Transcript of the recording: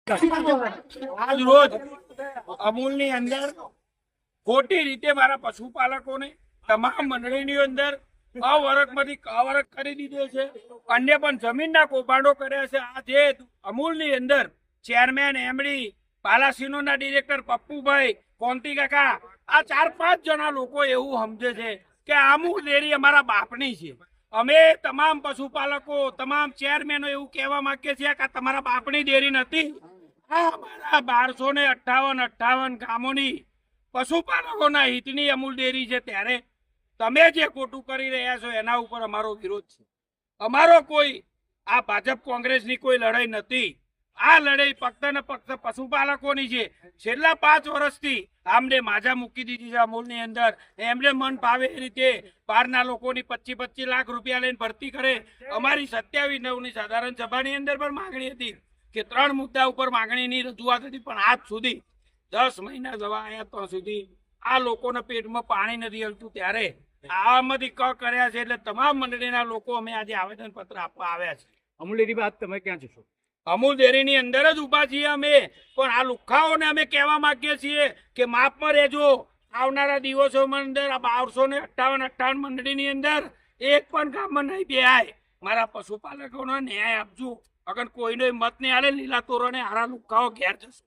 આજ રોજ અમૂલની અંદર ખોટી રીતે મારા પશુપાલકોને તમામ મંડળીની અંદર અવરકમાંથી કવરક કરી દીધો છે. અન્ય પણ જમીનના કૌભાંડો કર્યા છે. આ જે અમૂલની અંદર ચેરમેન એમડી પાલાસીનોના ડિરેક્ટર પપ્પુભાઈ કોંતી કાકા આ 4-5 જણા લોકો એવું સમજે છે કે અમૂલ ડેરી અમારા બાપની છે. અમે તમામ પશુપાલકો તમામ ચેરમેનો એવું કહેવા માંગીએ છીએ કે તમારા બાપની ડેરી નથી. આ અમારા 1258 ગામોની પશુપાલકોના હિતની અમૂલ ડેરી છે. ત્યારે તમે જે ખોટું કરી રહ્યા છો એના ઉપર અમારો વિરોધ છે. અમારો કોઈ આ ભાજપ કોંગ્રેસની કોઈ લડાઈ નથી. આ લડાઈ ફક્ત ને ફક્ત પશુપાલકોની છે. છેલ્લા 5 વર્ષથી આમને માજા મૂકી દીધી છે અમૂલની અંદર. એમને મન ભાવે એ રીતે બહારના લોકોની 25-25 લાખ રૂપિયા લઈને ભરતી કરે. અમારી 27/9ની સાધારણ સભાની અંદર પણ માંગણી હતી કે 3 મુદ્દા ઉપર માંગણીની રજૂઆત હતી, પણ આજ સુધી 10 મહિના જવા આવ્યા તો સુધી આ લોકોના પેટમાં પાણી નથી હલતું. ત્યારે આમાંથી ક કર્યા છે એટલે તમામ મંડળીના લોકો અમે આજે આવેદન પત્ર આપવા આવ્યા છે. અમૂલ ડેરી બાદ તમે ક્યાં જશો? અમૂલ ડેરીની અંદર જ ઉભા છીએ અમે, પણ આ લુખાઓને અમે કહેવા માંગીએ છીએ કે માફમાં રહેજો. આવનારા દિવસોમાં અંદર આ 1258 મંડળીની અંદર એક પણ ગામમાં નહીં બેહાય. મારા પશુપાલકોનો ન્યાય આપજો. અગર કોઈનો મત નહીં હાલે લીલા તોરણે હારા લુખાઓ ઘેર જશો.